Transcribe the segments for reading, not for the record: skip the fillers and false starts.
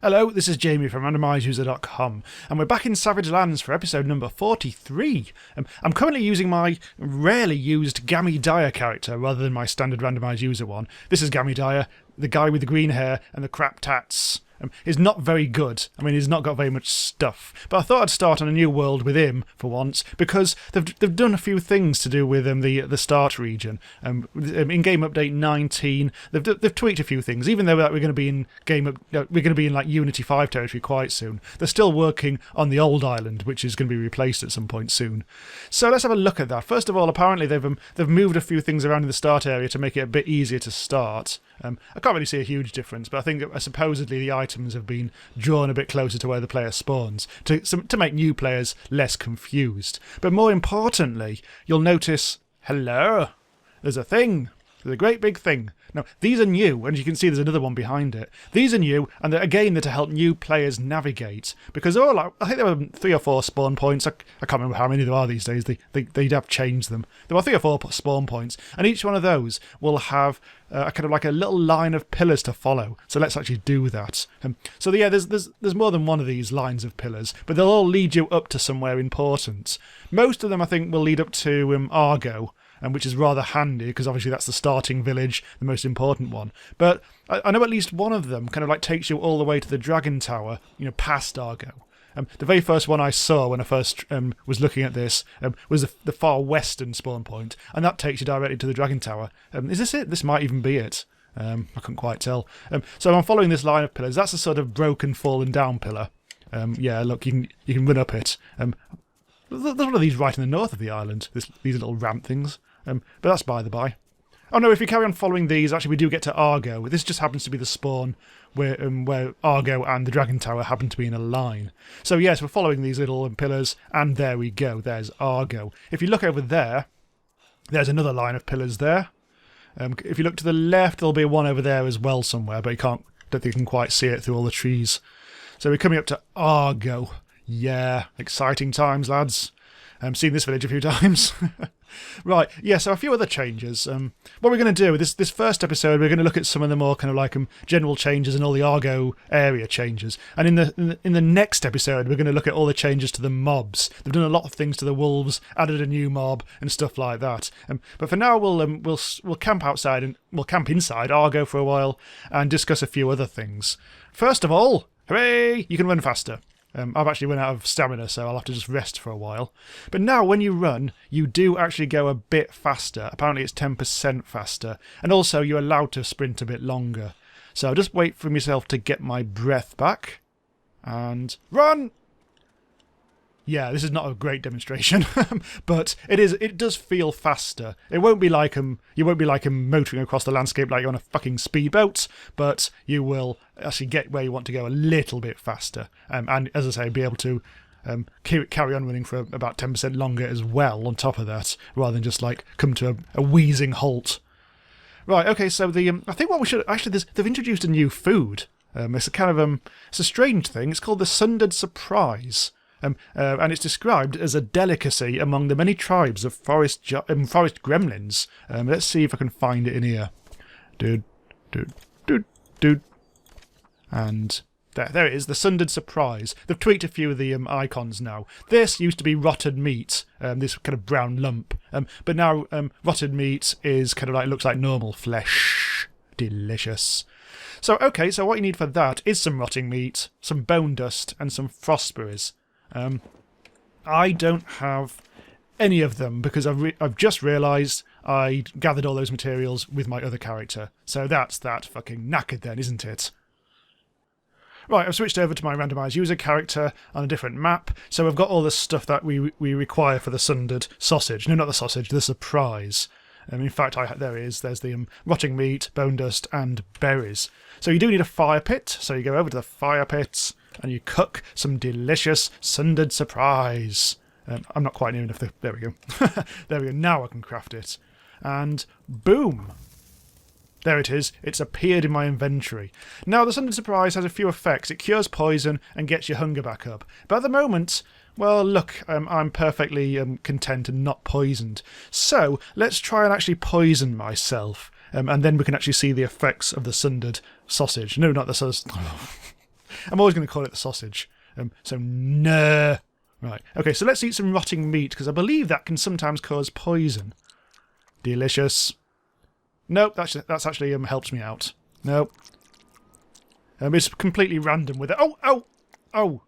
Hello, this is Jamie from randomizeuser.com, and we're back in Savage Lands for episode number 43. I'm currently using my rarely used Gammy Dyer character rather than my standard randomized user one. This is Gammy Dyer, the guy with the green hair and the crap tats. He's not very good. I mean, he's not got very much stuff. But I thought I'd start on a new world with him for once, because they've done a few things to do with the start region. In game update 19, they've tweaked a few things. Even though we're going to be in like Unity 5 territory quite soon, they're still working on the old island, which is going to be replaced at some point soon. So let's have a look at that. First of all, apparently they've moved a few things around in the start area to make it a bit easier to start. I can't really see a huge difference, but I think supposedly the items have been drawn a bit closer to where the player spawns to make new players less confused. But more importantly, you'll notice, hello, there's a thing. There's a great big thing. Now, these are new, and you can see there's another one behind it. These are new, and they're to help new players navigate. Because I think there were 3 or 4 spawn points. I can't remember how many there are these days. They'd have changed them. There were 3 or 4 spawn points, and each one of those will have kind of like a little line of pillars to follow. So let's actually do that. So yeah, there's more than one of these lines of pillars, but they'll all lead you up to somewhere important. Most of them, I think, will lead up to Argo, which is rather handy, because obviously that's the starting village, the most important one. But I know at least one of them kind of like takes you all the way to the Dragon Tower, past Argo. The very first one I saw when I first was looking at this was the far western spawn point, and that takes you directly to the Dragon Tower. Is this it? This might even be it. I couldn't quite tell. So I'm following this line of pillars. That's a sort of broken, fallen down pillar. Yeah, look, you can run up it. There's one of these right in the north of the island, these little ramp things. But that's by the by. Oh no, if you carry on following these, actually we do get to Argo. This just happens to be the spawn where Argo and the Dragon Tower happen to be in a line. So yes, we're following these little pillars, and there we go, there's Argo. If you look over there, there's another line of pillars there. If you look to the left, there'll be one over there as well somewhere, but don't think you can quite see it through all the trees. So we're coming up to Argo. Yeah, exciting times, lads. I've seen this village a few times. Right, yeah, so a few other changes. What we're going to do, this first episode, we're going to look at some of the more kind of like general changes and all the Argo area changes. And in the next episode, we're going to look at all the changes to the mobs. They've done a lot of things to the wolves, added a new mob and stuff like that. But for now, we'll camp outside, and we'll camp inside Argo for a while and discuss a few other things. First of all, hooray, you can run faster. I've actually run out of stamina, so I'll have to just rest for a while. But now, when you run, you do actually go a bit faster. Apparently it's 10% faster. And also, you're allowed to sprint a bit longer. So just wait for myself to get my breath back. And run! Yeah, this is not a great demonstration, but it does feel faster. It won't be like you won't be like motoring across the landscape like you're on a fucking speedboat, but you will actually get where you want to go a little bit faster. And as I say, be able to carry on running for about 10% longer as well on top of that, rather than just like come to a wheezing halt. Right, okay, so I think what we should actually they've introduced a new food. It's a kind of it's a strange thing. It's called the Sundered Surprise. And it's described as a delicacy among the many tribes of forest gremlins. Let's see if I can find it in here. And there it is, the Sundered Surprise. They've tweaked a few of the icons now. This used to be rotten meat, this kind of brown lump. But now rotten meat is kind of like, looks like normal flesh. Delicious. So, okay, so what you need for that is some rotting meat, some bone dust, and some frostberries. I don't have any of them because I've just realised I gathered all those materials with my other character. So that's that fucking knackered then, isn't it? Right, I've switched over to my randomised user character on a different map, so I've got all the stuff that we require for the Sundered sausage. No, not the sausage, the surprise. In fact, there it is. There's the rotting meat, bone dust, and berries. So you do need a fire pit, so you go over to the fire pits and you cook some delicious Sundered Surprise. I'm not quite near enough. There we go. There we go. Now I can craft it. And boom! There it is. It's appeared in my inventory. Now, the Sundered Surprise has a few effects. It cures poison and gets your hunger back up. But at the moment, well, look, I'm perfectly content and not poisoned. So, let's try and actually poison myself. and then we can actually see the effects of the sundered sausage. No, not the sausage. I'm always going to call it the sausage. So, no. Right, okay, so let's eat some rotting meat, because I believe that can sometimes cause poison. Delicious. Nope, that's actually helps me out. Nope. It's completely random with it. Oh, oh, oh,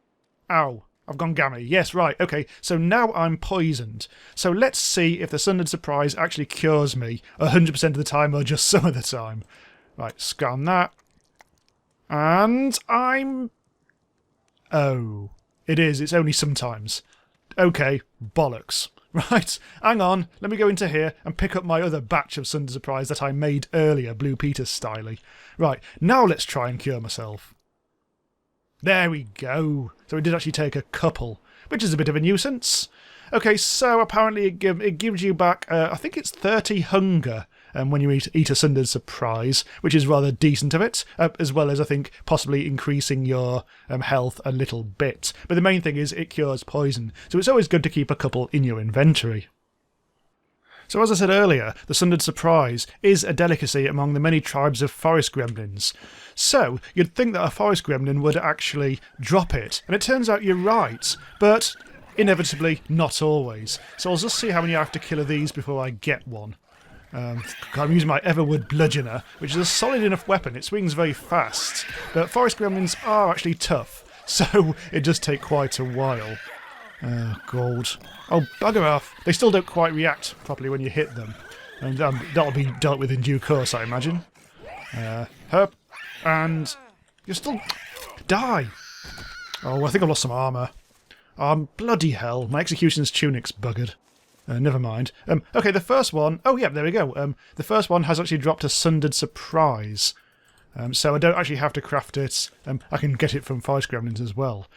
ow. I've gone gammy. Yes, right, okay, so now I'm poisoned. So let's see if the Sundered Surprise actually cures me 100% of the time or just some of the time. Right, scan that. And I'm... Oh, it is. It's only sometimes. Okay, bollocks. Right, hang on. Let me go into here and pick up my other batch of Sundered Surprise that I made earlier, Blue Peter styly. Right, now let's try and cure myself. There we go. So it did actually take a couple, which is a bit of a nuisance. Okay, so apparently it gives you back, I think it's 30 hunger when you eat a Sundered Surprise, which is rather decent of it, as well as, I think, possibly increasing your health a little bit. But the main thing is it cures poison, so it's always good to keep a couple in your inventory. So as I said earlier, the Sundered Surprise is a delicacy among the many tribes of Forest Gremlins. So you'd think that a Forest Gremlin would actually drop it, and it turns out you're right, but inevitably not always. So I'll just see how many I have to kill of these before I get one. I'm using my Everwood Bludgeoner, which is a solid enough weapon. It swings very fast, but Forest Gremlins are actually tough, so it does take quite a while. Gold. Oh, bugger off. They still don't quite react properly when you hit them. And that'll be dealt with in due course, I imagine. Herp. And you still... Die! Oh, I think I've lost some armour. Bloody hell. My Executioner's tunic's buggered. Never mind. Okay, the first one... Oh, yeah, there we go. The first one has actually dropped a Sundered Surprise. So I don't actually have to craft it. I can get it from Forest Gremlins as well.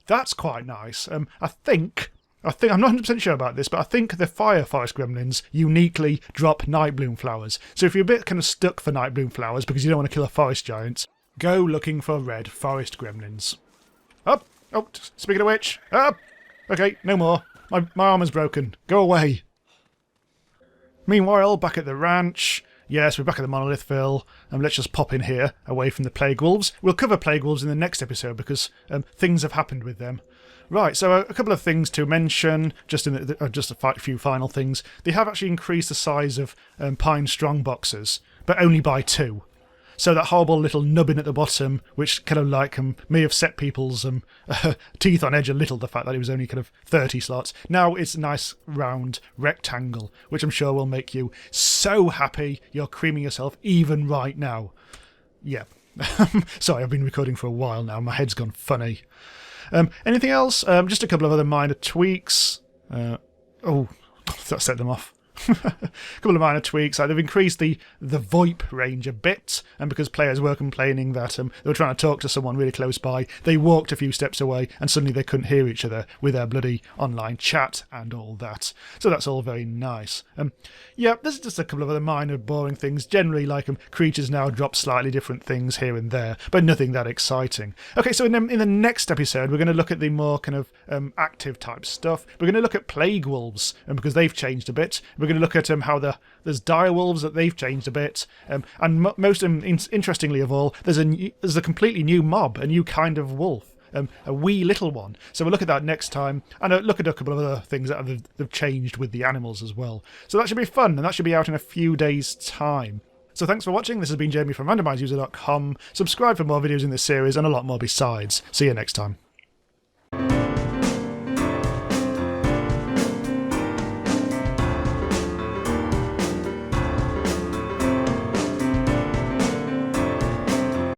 That's quite nice. I think I'm not 100% sure about this, but I think the Fire Forest Gremlins uniquely drop Night Bloom Flowers. So if you're a bit kind of stuck for Night Bloom Flowers because you don't want to kill a Forest Giant, go looking for Red Forest Gremlins. Up! Oh, speaking of which, up! Okay, no more. My armor's broken. Go away. Meanwhile, back at the ranch... Yes, we're back at the Monolithville, and let's just pop in here, away from the Plague Wolves. We'll cover Plague Wolves in the next episode, because things have happened with them. Right, so a couple of things to mention, just a few final things. They have actually increased the size of Pine Strong boxes, but only by 2. So that horrible little nubbin at the bottom, which kind of like may have set people's teeth on edge a little, the fact that it was only kind of 30 slots. Now it's a nice round rectangle, which I'm sure will make you so happy you're creaming yourself even right now. Yeah. Sorry, I've been recording for a while now. My head's gone funny. Anything else? Just a couple of other minor tweaks. Oh, that set them off. A couple of minor tweaks. They've increased the VOIP range a bit, and because players were complaining that they were trying to talk to someone really close by, they walked a few steps away and suddenly they couldn't hear each other with their bloody online chat and all that. So that's all very nice. Yeah, there's just a couple of other minor boring things. Generally, like creatures now drop slightly different things here and there, but nothing that exciting. Okay, so in the next episode, we're going to look at the more kind of active type stuff. We're going to look at Plague Wolves, because they've changed a bit. We're going to look at how there's dire wolves that they've changed a bit, and most interestingly of all, there's a completely new mob, a new kind of wolf, a wee little one. So we'll look at that next time, and look at a couple of other things that have changed with the animals as well. So that should be fun, and that should be out in a few days' time. So thanks for watching. This has been Jamie from randomizeuser.com. Subscribe for more videos in this series and a lot more besides. See you next time.